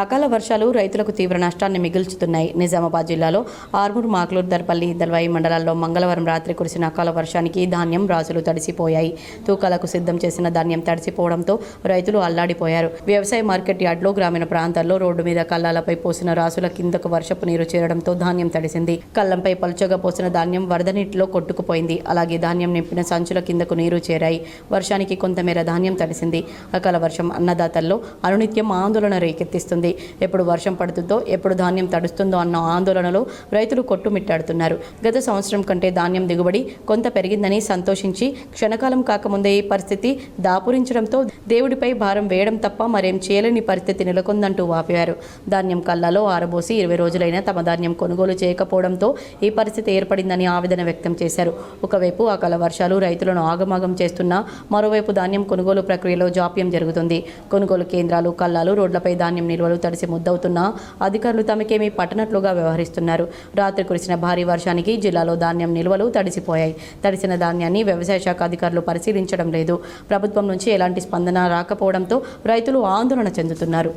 Speaker 1: అకాల వర్షాలు రైతులకు తీవ్ర నష్టాన్ని మిగుల్చుతున్నాయి. నిజామాబాద్ జిల్లాలో ఆర్మూర్, మాక్లూర్, దర్పల్లి, దల్వాయి మండలాల్లో మంగళవారం రాత్రి కురిసిన అకాల వర్షానికి ధాన్యం రాసులు తడిసిపోయాయి. తూకాలకు సిద్ధం చేసిన ధాన్యం తడిసిపోవడంతో రైతులు అల్లాడిపోయారు. వ్యవసాయ మార్కెట్ యార్డ్లో, గ్రామీణ ప్రాంతాల్లో రోడ్డు మీద కళ్ళాలపై పోసిన రాసుల కిందకు వర్షపు నీరు చేరడంతో ధాన్యం తడిసింది. కళ్ళంపై పలుచగా పోసిన ధాన్యం వరద నీటిలో కొట్టుకుపోయింది. అలాగే ధాన్యం నింపిన సంచుల కిందకు నీరు చేరాయి. వర్షానికి కొంతమేర ధాన్యం తడిసింది. అకాల వర్షం అన్నదాతల్లో అనునిత్యం ఆందోళన రేకెత్తిస్తుంది. ఎప్పుడు వర్షం పడుతుందో, ఎప్పుడు ధాన్యం తడుస్తుందో అన్న ఆందోళనలో రైతులు కొట్టుమిట్టాడుతున్నారు. గత సంవత్సరం కంటే ధాన్యం దిగుబడి కొంత పెరిగిందని సంతోషించి క్షణకాలం కాకముందే ఈ పరిస్థితి దాపురించడంతో దేవుడిపై భారం వేయడం తప్ప మరేం చేయలేని పరిస్థితి నెలకొందంటూ వాపారు. ధాన్యం కళ్ళలో ఆరబోసి 20 రోజులైనా తమ ధాన్యం కొనుగోలు చేయకపోవడంతో ఈ పరిస్థితి ఏర్పడిందని ఆవేదన వ్యక్తం చేశారు. ఒకవైపు అకాల వర్షాలు రైతులను ఆగమాగం చేస్తున్నా మరోవైపు ధాన్యం కొనుగోలు ప్రక్రియలో జాప్యం జరుగుతుంది. కొనుగోలు కేంద్రాలు, కళ్ళాలు, రోడ్లపై ధాన్యం నిల్వలు తడిసి ముద్దవుతున్నా అధికారులు తమకేమీ పట్టనట్లుగా వ్యవహరిస్తున్నారు. రాత్రి కురిసిన భారీ వర్షానికి జిల్లాలో ధాన్యం నిల్వలు తడిసిపోయాయి. తడిసిన ధాన్యాన్ని వ్యవసాయ శాఖ అధికారులు పరిశీలించడం లేదు. ప్రభుత్వం నుంచి ఎలాంటి స్పందన రాకపోవడంతో రైతులు ఆందోళన చెందుతున్నారు.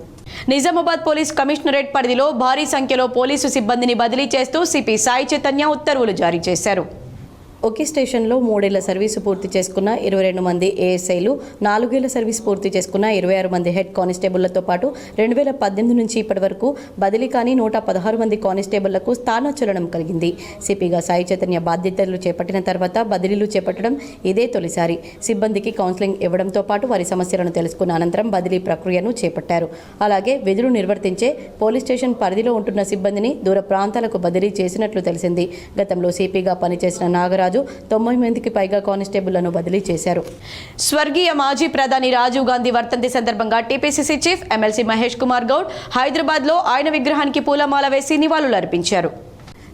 Speaker 1: నిజామాబాద్ పోలీస్ కమిషనరేట్ పరిధిలో భారీ సంఖ్యలో పోలీసు సిబ్బందిని బదిలీ చేస్తూ సిపి సాయి చైతన్య ఉత్తర్వులు జారీ చేశారు. ఒకే స్టేషన్లో 3 ఏళ్ల సర్వీసు పూర్తి చేసుకున్న 22 మంది ఏఎస్ఐలు, 4 ఏళ్ల సర్వీసు పూర్తి చేసుకున్న 26 మంది హెడ్ కానిస్టేబుళ్లతో పాటు 2018 నుంచి ఇప్పటి వరకు బదిలీ కాని 116 మంది కానిస్టేబుళ్లకు స్థానచలనం కలిగింది. సిపిగా సాయి చైతన్య బాధ్యతలు చేపట్టిన తర్వాత బదిలీలు చేపట్టడం ఇదే తొలిసారి. సిబ్బందికి కౌన్సిలింగ్ ఇవ్వడంతో పాటు వారి సమస్యలను తెలుసుకున్న అనంతరం బదిలీ ప్రక్రియను చేపట్టారు. అలాగే విధులు నిర్వర్తించే పోలీస్ స్టేషన్ పరిధిలో ఉంటున్న సిబ్బందిని దూర ప్రాంతాలకు బదిలీ చేసినట్లు తెలిసింది. గతంలో సిపిగా పనిచేసిన నాగరాజు 90 మందికి పైగా కానిస్టేబుళ్లను బదిలీ చేశారు. స్వర్గీయ మాజీ ప్రధాని రాజీవ్ గాంధీ వర్ధంతి సందర్భంగా TPCC chief MLC Mahesh Kumar Goud హైదరాబాద్లో ఆయన విగ్రహానికి పూలమాల వేసి నివాళులర్పించారు.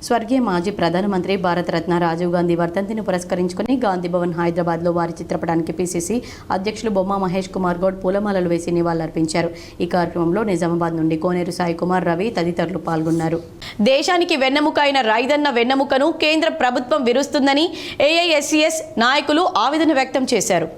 Speaker 1: స్వర్గీయ మాజీ ప్రధానమంత్రి భారతరత్న రాజీవ్ గాంధీ వర్ధంతిని పురస్కరించుకుని గాంధీ భవన్ హైదరాబాద్లో వారి చిత్రపటానికి పీసీసీ అధ్యక్షులు బొమ్మ మహేష్ కుమార్ గౌడ్ పూలమాలలు వేసి నివాళులర్పించారు. ఈ కార్యక్రమంలో నిజామాబాద్ నుండి కోనేరు సాయి కుమార్, రవి తదితరులు పాల్గొన్నారు. దేశానికి వెన్నెముక అయిన రైతన్న వెన్నెముకను కేంద్ర ప్రభుత్వం విరుస్తుందని ఏఐఎస్సీఎస్ నాయకులు ఆవేదన వ్యక్తం చేశారు.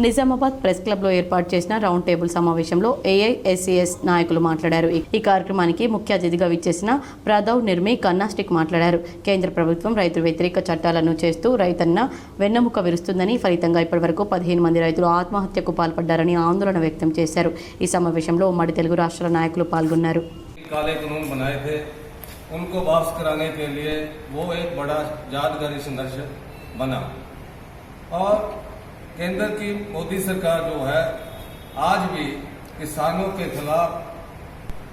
Speaker 1: నిజామాబాద్ ప్రెస్ క్లబ్లో ఏర్పాటు చేసిన రౌండ్ టేబుల్ సమావేశంలో ఏఐఎస్సీఎస్ నాయకులు మాట్లాడారు. ఈ కార్యక్రమానికి ముఖ్య అతిథిగా విచ్చేసిన ప్రదవ్ నిర్మి కన్నాస్టిక్ మాట్లాడారు. కేంద్ర ప్రభుత్వం రైతు వ్యతిరేక చట్టాలను చేస్తూ రైతన్న వెన్నెముక విరుస్తుందని, ఫలితంగా ఇప్పటివరకు 15 మంది రైతులు ఆత్మహత్యకు పాల్పడ్డారని ఆందోళన వ్యక్తం చేశారు. ఈ సమావేశంలో ఉమ్మడి తెలుగు రాష్ట్రాల నాయకులు పాల్గొన్నారు.
Speaker 5: उनको वापस कराने के लिए वो एक बड़ा यादगारी संघर्ष बना और केंद्र की मोदी सरकार जो है आज भी किसानों के खिलाफ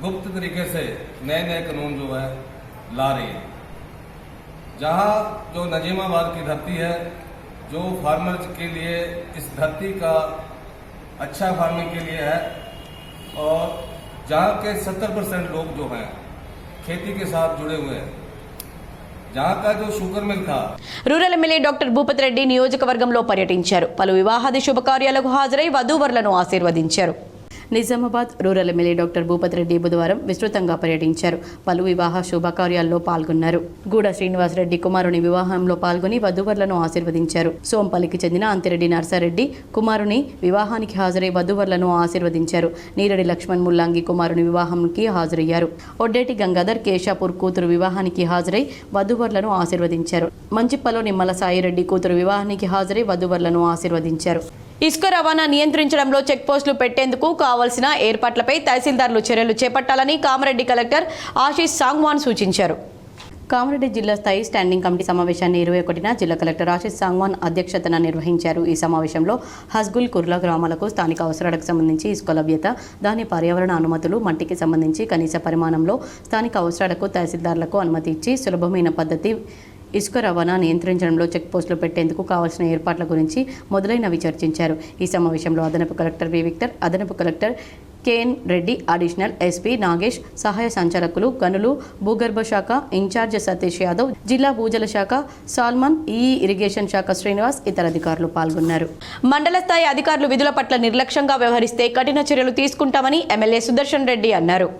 Speaker 5: गुप्त तरीके से नए नए कानून जो है ला रही है. जहां जो नजीमाबाद की धरती है, जो फार्मर्स के लिए इस धरती का अच्छा फार्मिंग के लिए है और जहां के 70% लोग जो हैं खेती के साथ जुड़े हुए हैं, जहां का जो शुगर मिल था.
Speaker 1: Rural MLA doctor Bhupat Reddy నియోజకవర్గంలో పర్యటించారు. పలు వివాహాది శుభకార్యాలకు హాజరై వధూవరులను ఆశీర్వదించారు. Nizamabad rural MLA doctor Bhupat Reddy బుధవారం విస్తృతంగా పర్యటించారు. పలు వివాహ శుభకార్యాల్లో పాల్గొన్నారు. గూడ శ్రీనివాస్ రెడ్డి కుమారుని వివాహంలో పాల్గొని వధూవరులను ఆశీర్వదించారు. సోంపల్లికి చెందిన అంతిరెడ్డి నర్సారెడ్డి కుమారుని వివాహానికి హాజరై వధూవరులను ఆశీర్వదించారు. నీరడి లక్ష్మణ్ ముల్లాంగి కుమారుని వివాహానికి హాజరయ్యారు. ఒడ్డేటి గంగాధర్ కేశాపూర్ కూతురు వివాహానికి హాజరై వధూవరులను ఆశీర్వదించారు. మంచిప్పలో నిమ్మల సాయిరెడ్డి కూతురు వివాహానికి హాజరై వధూవరులను ఆశీర్వదించారు. ఇసుక రవాణా నియంత్రించడంలో చెక్పోస్టులు పెట్టేందుకు కావాల్సిన ఏర్పాట్లపై తహసీల్దార్లు చర్యలు చేపట్టాలని కామారెడ్డి కలెక్టర్ ఆశీష్ సాంగ్వాన్ సూచించారు. కామారెడ్డి జిల్లా స్థాయి స్టాండింగ్ కమిటీ సమావేశాన్ని 21న జిల్లా కలెక్టర్ ఆశీష్ సాంగ్వాన్ అధ్యక్షతన నిర్వహించారు. ఈ సమావేశంలో హస్గుల్, కుర్లా గ్రామాలకు స్థానిక అవసరాలకు సంబంధించి ఇసుక లభ్యత, దాని పర్యావరణ అనుమతులు, మట్టికి సంబంధించి కనీస పరిమాణంలో స్థానిక అవసరాలకు తహసీల్దార్లకు అనుమతి ఇచ్చి సులభమైన పద్ధతి ఇసుక రవాణా నియంత్రించడంలో చెక్ పోస్టులు పెట్టేందుకు కావాల్సిన ఏర్పాట్ల గురించి మొదలైనవి చర్చించారు. ఈ సమావేశంలో అదనపు కలెక్టర్ వి విక్టర్, అదనపు collector KN Reddy, additional SP Nagesh, సహాయ సంచాలకులు గనులు, భూగర్భ శాఖ ఇన్ఛార్జ్ సతీష్ యాదవ్, జిల్లా భూజల శాఖ సాల్మన్, ఇరిగేషన్ శాఖ శ్రీనివాస్, ఇతర అధికారులు పాల్గొన్నారు. మండల స్థాయి అధికారులు విధుల పట్ల నిర్లక్ష్యంగా వ్యవహరిస్తే కఠిన చర్యలు తీసుకుంటామని ఎమ్మెల్యే సుదర్శన్ రెడ్డి అన్నారు.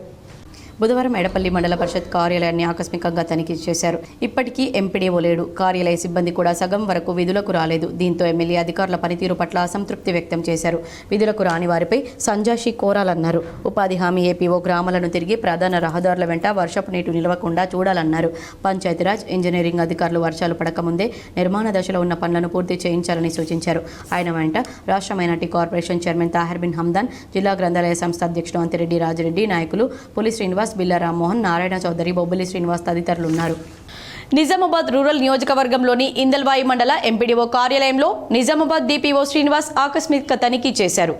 Speaker 1: బుధవారం ఎడపల్లి మండల పరిషత్ కార్యాలయాన్ని ఆకస్మికంగా తనిఖీ చేశారు. ఇప్పటికీ ఎంపీడీఓ లేడు. కార్యాలయ సిబ్బంది కూడా సగం వరకు విధులకు రాలేదు. దీంతో ఎమ్మెల్యే అధికారుల పనితీరు పట్ల అసంతృప్తి వ్యక్తం చేశారు. విధులకు రాని వారిపై సంజాషి కోరాలన్నారు. ఉపాధి హామీ ఏపీఓ గ్రామాలను తిరిగి ప్రధాన రహదారుల వెంట వర్షపు నీటి నిలవకుండా చూడాలన్నారు. పంచాయతీరాజ్, ఇంజనీరింగ్ అధికారులు వర్షాలు పడకముందే నిర్మాణ దశలో ఉన్న పనులను పూర్తి చేయించాలని సూచించారు. ఆయన వెంట రాష్ట్ర minority corporation chairman Tahir Bin Hamdan, జిల్లా గ్రంథాలయ సంస్థ అధ్యక్షుడు అంతిరెడ్డి రాజిరెడ్డి, నాయకులు పులి శ్రీనివాస్, బిల్లా రామ్మోహన్, నారాయణ చౌదరి, బొబ్బిలి శ్రీనివాస్ తదితరులు ఉన్నారు. నిజామాబాద్ రూరల్ నియోజకవర్గంలోని ఇందల్వాయి మండల ఎంపీడీఓ కార్యాలయంలో నిజామాబాద్ డిపిఓ శ్రీనివాస్ ఆకస్మిక తనిఖీ చేశారు.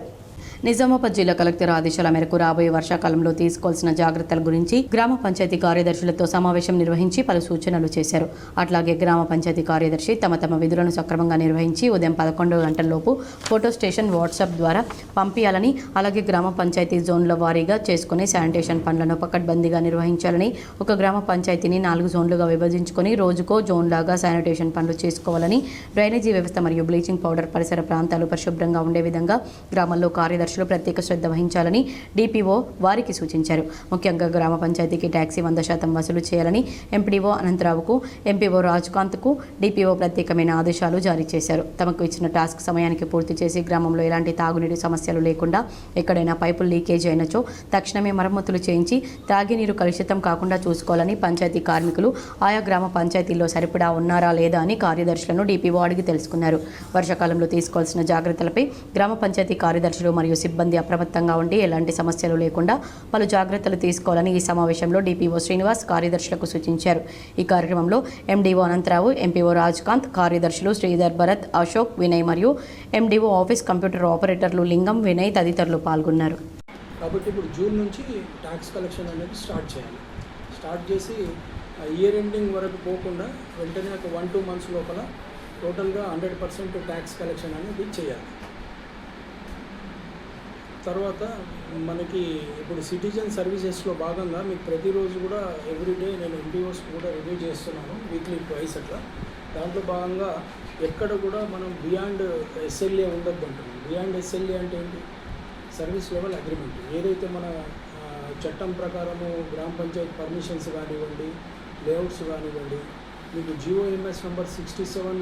Speaker 1: నిజామాబాద్ జిల్లా కలెక్టర్ ఆదేశాల మేరకు రాబోయే వర్షాకాలంలో తీసుకోవాల్సిన జాగ్రత్తల గురించి గ్రామ పంచాయతీ కార్యదర్శులతో సమావేశం నిర్వహించి పలు సూచనలు చేశారు. అట్లాగే గ్రామ పంచాయతీ కార్యదర్శి తమ విధులను సక్రమంగా నిర్వహించి ఉదయం 11 గంటలలోపు ఫోటో స్టేషన్ వాట్సాప్ ద్వారా పంపించాలని, అలాగే గ్రామ పంచాయతీ జోన్ల వారీగా చేసుకుని శానిటేషన్ పనులను పకడ్బందీగా నిర్వహించాలని, ఒక గ్రామ పంచాయతీని 4 జోన్లుగా విభజించుకొని రోజుకో జోన్ లాగా శానిటేషన్ పనులు చేసుకోవాలని, డ్రైనేజీ వ్యవస్థ మరియు బ్లీచింగ్ పౌడర్ పరిసర ప్రాంతాలు పరిశుభ్రంగా ఉండే విధంగా గ్రామాల్లో కార్యదర్శి కార్యదర్శులు ప్రత్యేక శ్రద్ధ వహించాలని డిపిఓ వారికి సూచించారు. ముఖ్యంగా గ్రామ పంచాయతీకి ట్యాక్సీ 100% వసూలు చేయాలని ఎంపీడీఓ అనంతరావుకు, ఎంపీఓ రాజ్కాంత్కు డిపిఓ ప్రత్యేకమైన ఆదేశాలు జారీ చేశారు. తమకు ఇచ్చిన టాస్క్ సమయానికి పూర్తి చేసి గ్రామంలో ఎలాంటి తాగునీటి సమస్యలు లేకుండా ఎక్కడైనా పైపులు లీకేజ్ అయినచో తక్షణమే మరమ్మతులు చేయించి తాగినీరు కలుషితం కాకుండా చూసుకోవాలని పంచాయతీ కార్మికులు ఆయా గ్రామ పంచాయతీల్లో సరిపడా ఉన్నారా లేదా అని కార్యదర్శులను డిపిఓ అడిగి తెలుసుకున్నారు. వర్షాకాలంలో తీసుకోవాల్సిన జాగ్రత్తలపై గ్రామ పంచాయతీ కార్యదర్శులు మరియు సిబ్బంది అప్రమత్తంగా ఉండి ఎలాంటి సమస్యలు లేకుండా పలు జాగ్రత్తలు తీసుకోవాలని ఈ సమావేశంలో డిపిఓ శ్రీనివాస్ కార్యదర్శులకు సూచించారు. ఈ కార్యక్రమంలో ఎండీఓ అనంతరావు, ఎంపీఓ రాజ్కాంత్, కార్యదర్శులు శ్రీధర్, భరత్, అశోక్, వినయ్ మరియు ఎండీఓ ఆఫీస్ కంప్యూటర్ ఆపరేటర్లు లింగం, వినయ్ తదితరులు పాల్గొన్నారు.
Speaker 6: కాబట్టి ఇప్పుడు జూన్ నుంచి ట్యాక్స్ కలెక్షన్ అనేది స్టార్ట్ చేయాలి. స్టార్ట్ చేసి ఇయర్ ఎండింగ్ వరకు పోకుండా వెంటనే ఒక 1-2 months లోపల టోటల్గా 100% ట్యాక్స్ కలెక్షన్ అనేది చేయాలి. తర్వాత మనకి ఇప్పుడు సిటిజన్ సర్వీసెస్లో భాగంగా మీకు ప్రతిరోజు కూడా ఎవ్రీడే నేను ఎంపీఓస్ కూడా రివ్యూ చేస్తున్నాను, వీక్లీ ట్వైస్ అట్లా. దాంట్లో భాగంగా ఎక్కడ కూడా మనం బియాండ్ ఎస్ఎల్ఏ ఉండొద్దు అంటున్నాం. బియాండ్ ఎస్ఎల్ఏ అంటే ఏంటి? Service level agreement. ఏదైతే మన చట్టం ప్రకారము గ్రామ పంచాయతీ పర్మిషన్స్ కానివ్వండి, లేఅవుట్స్ కానివ్వండి, మీకు GOMS నంబర్ 67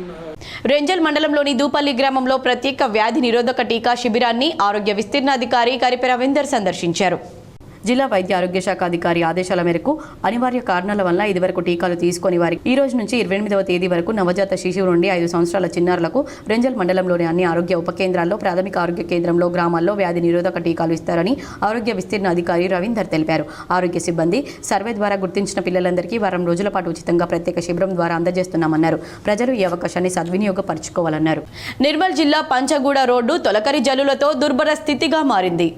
Speaker 1: రెంజల్ మండలంలోని దూపల్లి గ్రామంలో ప్రత్యేక వ్యాధి నిరోధక టీకా శిబిరాన్ని ఆరోగ్య విస్తీర్ణాధికారి కరిపె రవీందర్ సందర్శించారు. జిల్లా వైద్య ఆరోగ్య శాఖ అధికారి ఆదేశాల మేరకు అనివార్య కారణాల వల్ల ఇదివరకు టీకాలు తీసుకుని వారికి ఈ రోజు నుంచి 28వ తేదీ వరకు నవజాత శిశువు నుండి 5 సంవత్సరాల చిన్నారులకు రెంజల్ మండలంలోని అన్ని ఆరోగ్య ఉప కేంద్రాల్లో, ప్రాథమిక ఆరోగ్య కేంద్రంలో, గ్రామాల్లో వ్యాధి నిరోధక టీకాలు ఇస్తారని ఆరోగ్య విస్తీర్ణ అధికారి రవీందర్ తెలిపారు. ఆరోగ్య సిబ్బంది సర్వే ద్వారా గుర్తించిన పిల్లలందరికీ వారం రోజుల పాటు ఉచితంగా ప్రత్యేక శిబిరం ద్వారా అందజేస్తున్నామన్నారు. ప్రజలు ఈ అవకాశాన్ని సద్వినియోగపరచుకోవాలన్నారు. నిర్మల్ జిల్లా పంచగూడ రోడ్డు తొలకరి జల్లులతో దుర్భర స్థితిగా మారింది.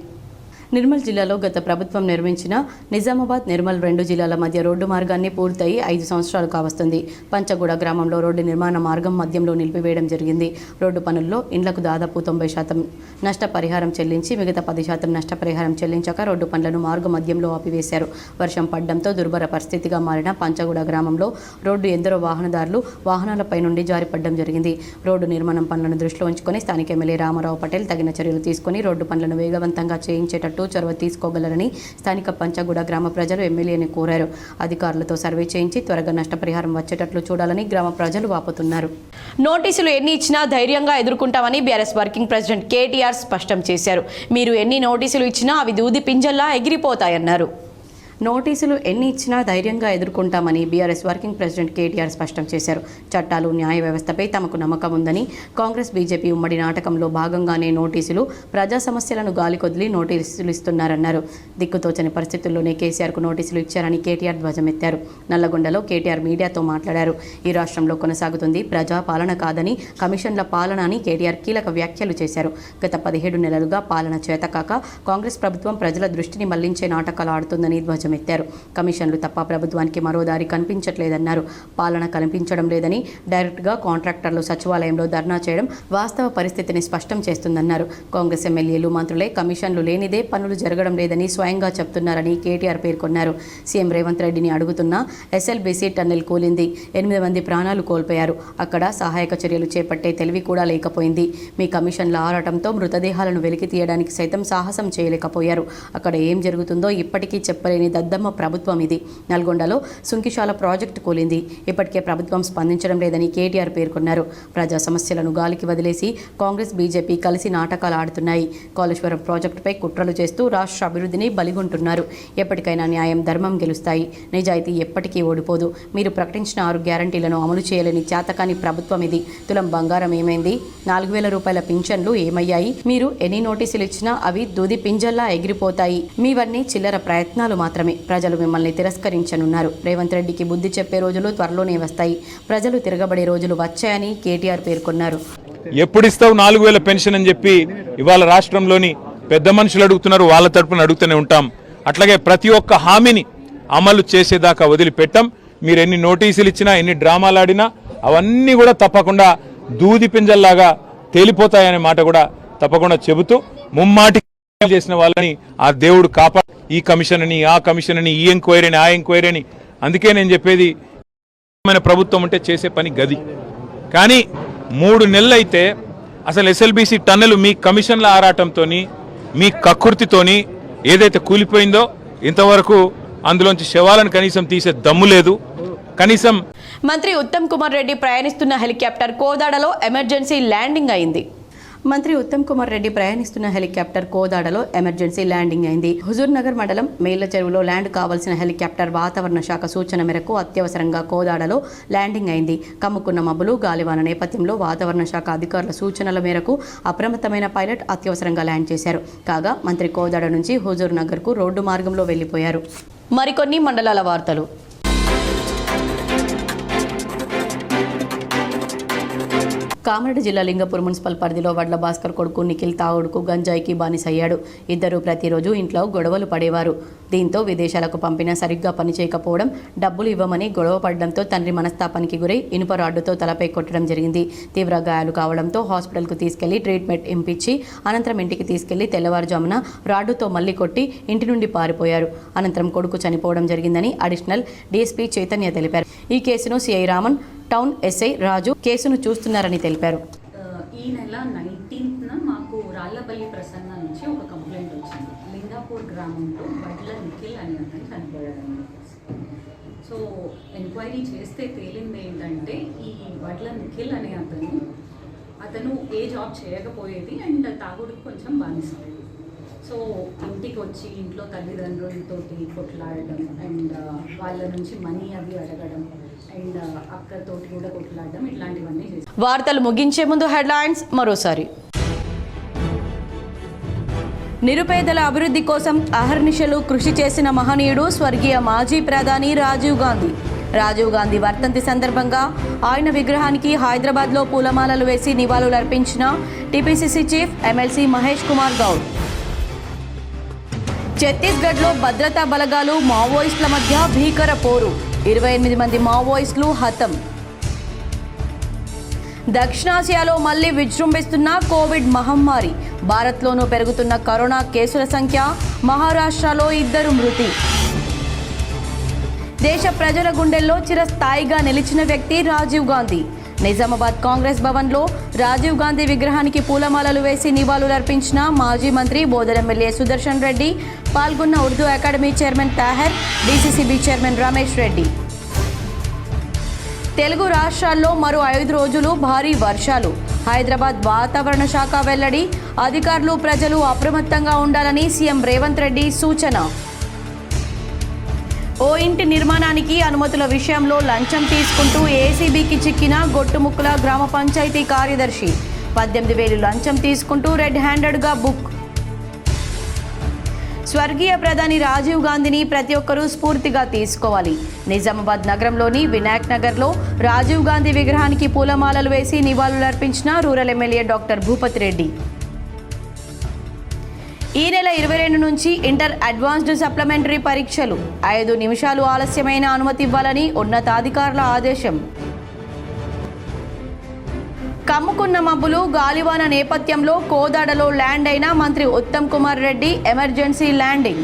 Speaker 1: నిర్మల్ జిల్లాలో గత ప్రభుత్వం నిర్మించిన నిజామాబాద్, నిర్మల్ 2 జిల్లాల మధ్య రోడ్డు మార్గాన్ని పూర్తయి 5 సంవత్సరాలు కావస్తుంది. పంచగూడ గ్రామంలో రోడ్డు నిర్మాణ మార్గం మధ్యంలో నిలిపివేయడం జరిగింది. రోడ్డు పనుల్లో ఇండ్లకు దాదాపు 90% నష్టపరిహారం చెల్లించి మిగతా 10% నష్టపరిహారం చెల్లించాక రోడ్డు పనులను మార్గ మధ్యంలో ఆపివేశారు. వర్షం పడడంతో దుర్భర పరిస్థితిగా మారిన పంచగూడ గ్రామంలో రోడ్డు ఎందరో వాహనదారులు వాహనాలపై నుండి జారిపడడం జరిగింది. రోడ్డు నిర్మాణం పనులను దృష్టిలో ఉంచుకొని స్థానిక ఎమ్మెల్యే రామారావు పటేల్ తగిన చర్యలు తీసుకుని రోడ్డు పనులను వేగవంతంగా చేయించేటట్టు చొరవ తీసుకోగలరని స్థానిక పంచగూడ గ్రామ ప్రజలు ఎమ్మెల్యేని కోరారు. అధికారులతో సర్వే చేయించి త్వరగా నష్టపరిహారం వచ్చేటట్లు చూడాలని గ్రామ ప్రజలు వాపోతున్నారు. నోటీసులు ఎన్ని ఇచ్చినా ధైర్యంగా ఎదుర్కొంటామని బీఆర్ఎస్ వర్కింగ్ ప్రెసిడెంట్ కేటీఆర్ స్పష్టం చేశారు. మీరు ఎన్ని నోటీసులు ఇచ్చినా అవి దూది పింజల్లా ఎగిరిపోతాయన్నారు. నోటీసులు ఎన్ని ఇచ్చినా ధైర్యంగా ఎదుర్కొంటామని బీఆర్ఎస్ వర్కింగ్ ప్రెసిడెంట్ కేటీఆర్ స్పష్టం చేశారు. చట్టాలు, న్యాయ వ్యవస్థపై తమకు నమ్మకం ఉందని, కాంగ్రెస్ బీజేపీ ఉమ్మడి నాటకంలో భాగంగానే నోటీసులు, ప్రజా సమస్యలను గాలికొదిలి నోటీసులు ఇస్తున్నారన్నారు. దిక్కుతోచని పరిస్థితుల్లోనే కేసీఆర్కు నోటీసులు ఇచ్చారని కేటీఆర్ ధ్వజమెత్తారు. నల్లగొండలో కేటీఆర్ మీడియాతో మాట్లాడారు. ఈ రాష్ట్రంలో కొనసాగుతుంది ప్రజా పాలన కాదని, కమిషన్ల పాలన అని కేటీఆర్ కీలక వ్యాఖ్యలు చేశారు. గత 17 నెలలుగా పాలన చేతకాక కాంగ్రెస్ ప్రభుత్వం ప్రజల దృష్టిని మళ్లించే నాటకాలు ఆడుతుందని ధ్వజమెత్తారు. కమిషన్లు తప్ప ప్రభుత్వానికి మరో దారి కనిపించట్లేదన్నారు. పాలన కనిపించడం లేదని, డైరెక్ట్గా కాంట్రాక్టర్లు సచివాలయంలో ధర్నా చేయడం వాస్తవ పరిస్థితిని స్పష్టం చేస్తుందన్నారు. కాంగ్రెస్ ఎమ్మెల్యేలు, మంత్రులే కమిషన్లు లేనిదే పనులు జరగడం లేదని స్వయంగా చెప్తున్నారని కేటీఆర్ పేర్కొన్నారు. సీఎం రేవంత్ రెడ్డిని అడుగుతున్న ఎస్ఎల్బీసీ టన్నెల్ కూలింది. 8 మంది ప్రాణాలు కోల్పోయారు. అక్కడ సహాయక చర్యలు చేపట్టే తెలివి కూడా లేకపోయింది. మీ కమిషన్ల ఆరాటంతో మృతదేహాలను వెలికి తీయడానికి సైతం సాహసం చేయలేకపోయారు. అక్కడ ఏం జరుగుతుందో ఇప్పటికీ చెప్పలేని దద్దమ్మ ప్రభుత్వం ఇది. నల్గొండలో సుంకిశాల ప్రాజెక్టు కూలింది. ఇప్పటికే ప్రభుత్వం స్పందించడం లేదని కేటీఆర్ పేర్కొన్నారు. ప్రజా సమస్యలను గాలికి వదిలేసి కాంగ్రెస్, బీజేపీ కలిసి నాటకాలు ఆడుతున్నాయి. కాళేశ్వరం ప్రాజెక్టుపై కుట్రలు చేస్తూ రాష్ట్ర అభివృద్ధిని బలిగొంటున్నారు. ఎప్పటికైనా న్యాయం, ధర్మం గెలుస్తాయి. నిజాయితీ ఎప్పటికీ ఓడిపోదు. మీరు ప్రకటించిన 6 గ్యారంటీలను అమలు చేయలేని చేతకాని ప్రభుత్వం ఇది. తులం బంగారం ఏమైంది? 4,000 రూపాయల పింఛన్లు ఏమయ్యాయి? మీరు ఎన్ని నోటీసులు ఇచ్చినా అవి దూది పింజల్లా ఎగిరిపోతాయి. మీవన్నీ చిల్లర ప్రయత్నాలు మాత్రమే. ప్రజలు మిమ్మల్ని తిరస్కరించనున్నారు. రేవంత్ రెడ్డికి బుద్ధి చెప్పే రోజులు త్వరలోనే వస్తాయి. ప్రజలు తిరగబడే రోజులు వచ్చాయని కేటీఆర్ పేర్కొన్నారు.
Speaker 7: ఎప్పుడిస్తావు 4,000 పెన్షన్ అని చెప్పి ఇవాళ రాష్ట్రంలోని పెద్ద మనుషులు అడుగుతున్నారు. వాళ్ళ తరపున అడుగుతూనే ఉంటాం. అట్లాగే ప్రతి ఒక్క హామీని అమలు చేసేదాకా వదిలిపెట్టాం. మీరు ఎన్ని నోటీసులు ఇచ్చినా, ఎన్ని డ్రామాలు ఆడినా అవన్నీ కూడా తప్పకుండా దూది పింజల్లాగా తేలిపోతాయనే మాట కూడా తప్పకుండా చెబుతూ ముమ్మాటి చేసిన వాళ్ళని ఆ దేవుడు కాపాడు. ఈ కమిషన్ అని, ఆ కమిషన్ అని, ఈ ఎంక్వైరీ అని, ఆ ఎంక్వైరీ అని. అందుకే నేను చెప్పేది, ప్రభుత్వం ఉంటే చేసే పని గది. కానీ 3 నెలలు అయితే అసలు ఎస్ఎల్బీసీ టన్నెల్ మీ కమిషన్ల ఆరాటంతో మీ కక్కుర్తితోని ఏదైతే కూలిపోయిందో ఇంతవరకు అందులోంచి శవాలను కనీసం తీసే దమ్ము లేదు. కనీసం
Speaker 1: మంత్రి ఉత్తమ్ కుమార్ రెడ్డి ప్రయాణిస్తున్న హెలికాప్టర్ కోదాడలో ఎమర్జెన్సీ ల్యాండింగ్ అయింది. మంత్రి ఉత్తమ్ కుమార్ రెడ్డి ప్రయాణిస్తున్న హెలికాప్టర్ కోదాడలో ఎమర్జెన్సీ ల్యాండింగ్ అయింది. హుజూర్ నగర్ మండలం మేళ్ల చెరువులో ల్యాండ్ కావాల్సిన హెలికాప్టర్ వాతావరణ శాఖ సూచన మేరకు అత్యవసరంగా కోదాడలో ల్యాండింగ్ అయింది. కమ్ముకున్న మబ్బులు గాలివాన నేపథ్యంలో వాతావరణ శాఖ అధికారుల సూచనల మేరకు అప్రమత్తమైన పైలట్ అత్యవసరంగా ల్యాండ్ చేశారు. కాగా మంత్రి కోదాడ నుంచి హుజూర్ నగర్కు రోడ్డు మార్గంలో వెళ్లిపోయారు. మరికొన్ని మండలాల వార్తలు. కామారెడ్డి జిల్లా లింగపూర్ మున్సిపల్ పరిధిలో వడ్ల భాస్కర్ కొడుకు నిఖిల్ తాగుడుకు గంజాయికి బానిసయ్యాడు. ఇద్దరు ప్రతిరోజు ఇంట్లో గొడవలు పడేవారు. దీంతో విదేశాలకు పంపినా సరిగ్గా పనిచేయకపోవడం, డబ్బులు ఇవ్వమని గొడవ పడడంతో తండ్రి మనస్తాపానికి గురై ఇనుప రాడ్డుతో తలపై కొట్టడం జరిగింది. తీవ్ర గాయాలు కావడంతో హాస్పిటల్కు తీసుకెళ్లి ట్రీట్మెంట్ ఇంపించి అనంతరం ఇంటికి తీసుకెళ్లి తెల్లవారుజామున రాడ్డుతో మళ్లీ కొట్టి ఇంటి నుండి పారిపోయారు. అనంతరం కొడుకు చనిపోవడం జరిగిందని అడిషనల్ డీఎస్పీ చైతన్య తెలిపారు. ఈ కేసును సిఐ రామన్, టౌన్ ఎస్ఐ రాజు కేసును చూస్తున్నారని తెలిపారు.
Speaker 8: ఈ నెల 19న మాకు రాళ్లపల్లి ప్రసన్న నుంచి ఒక కంప్లైంట్ వచ్చింది. లింగాపూర్ గ్రామంలో వడ్ల నిఖిల్ అని అతను చనిపోయాడని. సో ఎంక్వైరీ చేస్తే తేలింది ఏంటంటే ఈ వడ్ల నిఖిల్ అనే అతను ఏ జాబ్ చేయకపోయేది అండ్ తాగుడుకు కొంచెం బానిస. సో ఇంటికి వచ్చి ఇంట్లో తల్లిదండ్రులతో కొట్లాడడం అండ్ వాళ్ళ నుంచి మనీ అవి అడగడం అండ్ అక్కతోటి కూడా కొట్లాడడం ఇట్లాంటివన్నీ చేస్తారు.
Speaker 1: వార్తలు ముగించే ముందు హెడ్లైన్స్ మరోసారి. నిరుపేదల అభివృద్ధి కోసం అహర్నిశలు కృషి చేసిన మహనీయుడు స్వర్గీయ మాజీ ప్రధాని రాజీవ్ గాంధీ. రాజీవ్ గాంధీ వర్ధంతి సందర్భంగా ఆయన విగ్రహానికి హైదరాబాద్లో పూలమాలలు వేసి నివాళులర్పించిన TPCC chief MLC Mahesh Kumar Goud. ఛత్తీస్గఢ్లో భద్రతా బలగాలు మావోయిస్టుల మధ్య భీకర పోరు, 28 మంది మావోయిస్టులు హతం. దక్షిణాసియాలో మళ్లీ విజృంభిస్తున్న కోవిడ్ మహమ్మారి, భారత్లోనూ పెరుగుతున్న కరోనా కేసుల సంఖ్య, మహారాష్ట్రలో 2 మృతి. దేశ ప్రజల గుండెల్లో చిరస్థాయిగా నిలిచిన వ్యక్తి రాజీవ్ గాంధీ. నిజామాబాద్ కాంగ్రెస్ భవన్లో రాజీవ్ గాంధీ విగ్రహానికి పూలమాలలు వేసి నివాళులర్పించిన మాజీ మంత్రి బోధన్ ఎమ్మెల్యే సుదర్శన్ రెడ్డి, పాల్గొన్న Urdu academy chairman Tahir, DCCB chairman Ramesh Reddy. Telugu రాష్ట్రాల్లో మరో 5 రోజులు భారీ వర్షాలు, హైదరాబాద్ వాతావరణ శాఖ వెల్లడి. అధికారులు, ప్రజలు అప్రమత్తంగా ఉండాలని సీఎం రేవంత్ రెడ్డి సూచన. ఓ ఇంటి నిర్మాణానికి అనుమతుల విషయంలో లంచం తీసుకుంటూ ఏసీబీకి చిక్కిన గొట్టుముక్కల గ్రామ పంచాయతీ కార్యదర్శి, 18,000 లంచం తీసుకుంటూ రెడ్ హ్యాండెడ్గా బుక్. స్వర్గీయ ప్రధాని రాజీవ్ గాంధీని ప్రతి ఒక్కరూ స్ఫూర్తిగా తీసుకోవాలి. నిజామాబాద్ నగరంలోని వినాయక్ నగర్లో రాజీవ్ గాంధీ విగ్రహానికి పూలమాలలు వేసి నివాళులర్పించిన rural MLA doctor Bhupat Reddy. ఈ నెల 22 నుంచి ఇంటర్ అడ్వాన్స్డ్ సప్లిమెంటరీ పరీక్షలు, 5 నిమిషాలు ఆలస్యమైన అనుమతి ఇవ్వాలని ఉన్నతాధికారుల ఆదేశం. కమ్ముకున్న మబ్బులు గాలివాన నేపథ్యంలో కోదాడలో ల్యాండ్ అయిన మంత్రి ఉత్తమ్ కుమార్ రెడ్డి ఎమర్జెన్సీ ల్యాండింగ్.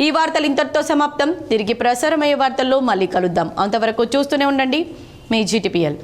Speaker 1: ఈ వార్తలు ఇంతటితో సమాప్తం. తిరిగి ప్రసారమయ్యే వార్తల్లో మళ్ళీ కలుద్దాం. అంతవరకు చూస్తూనే ఉండండి మీ జీటీపీఎల్.